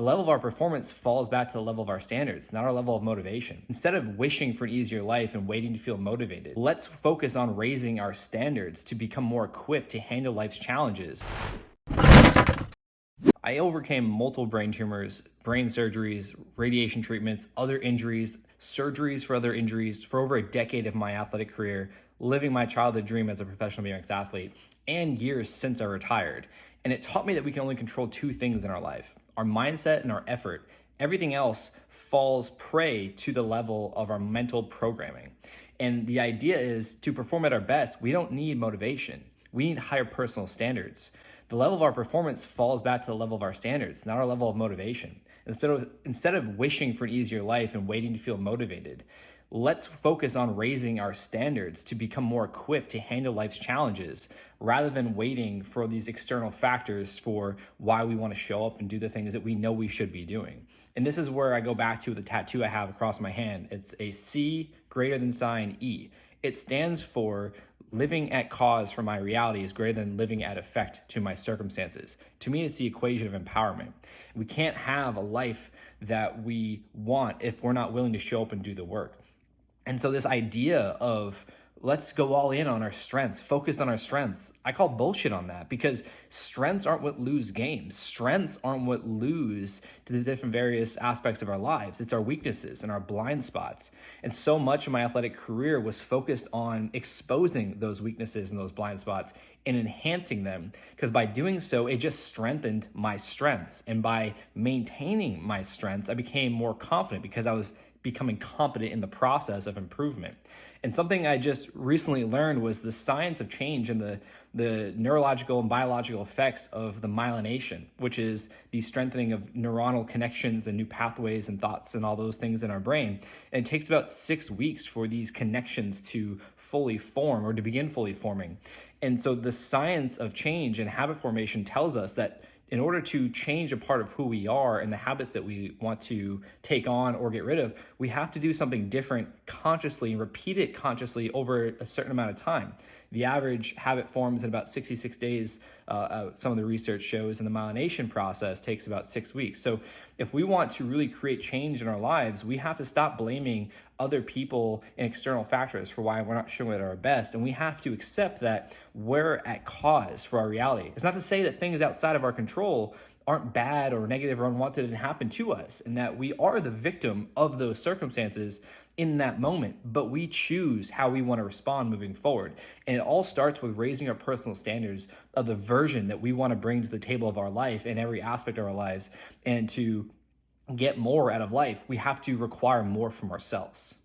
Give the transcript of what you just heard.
The level of our performance falls back to the level of our standards, not our level of motivation. Instead of wishing for an easier life and waiting to feel motivated, let's focus on raising our standards to become more equipped to handle life's challenges. I overcame multiple brain tumors, brain surgeries, radiation treatments, other injuries, surgeries for other injuries for over a decade of my athletic career, living my childhood dream as a professional BMX athlete, and years since I retired. And it taught me that we can only control two things in our life: our mindset and our effort. Everything else falls prey to the level of our mental programming. And the idea is to perform at our best, we don't need motivation. We need higher personal standards. The level of our performance falls back to the level of our standards, not our level of motivation. Instead of wishing for an easier life and waiting to feel motivated, let's focus on raising our standards to become more equipped to handle life's challenges rather than waiting for these external factors for why we want to show up and do the things that we know we should be doing. And this is where I go back to the tattoo I have across my hand. It's a C greater than sign E. It stands for living at cause for my reality is greater than living at effect to my circumstances. To me, it's the equation of empowerment. We can't have a life that we want if we're not willing to show up and do the work. And so this idea of let's go all in on our strengths, focus on our strengths, I call bullshit on that, because strengths aren't what lose games. Strengths aren't what lose to the different various aspects of our lives. It's our weaknesses and our blind spots. And so much of my athletic career was focused on exposing those weaknesses and those blind spots and enhancing them, because by doing so, it just strengthened my strengths. And by maintaining my strengths, I became more confident because I was becoming competent in the process of improvement. And something I just recently learned was the science of change and the neurological and biological effects of the myelination, which is the strengthening of neuronal connections and new pathways and thoughts and all those things in our brain. And it takes about 6 weeks for these connections to fully form or to begin fully forming. And so the science of change and habit formation tells us that in order to change a part of who we are and the habits that we want to take on or get rid of, we have to do something different consciously and repeat it consciously over a certain amount of time. The average habit forms in about 66 days. Some of the research shows, and the myelination process takes about 6 weeks. So if we want to really create change in our lives, we have to stop blaming other people and external factors for why we're not showing at our best. And we have to accept that we're at cause for our reality. It's not to say that things outside of our control aren't bad or negative or unwanted and happen to us, and that we are the victim of those circumstances in that moment, but we choose how we want to respond moving forward. And it all starts with raising our personal standards of the version that we want to bring to the table of our life in every aspect of our lives. And to get more out of life, we have to require more from ourselves.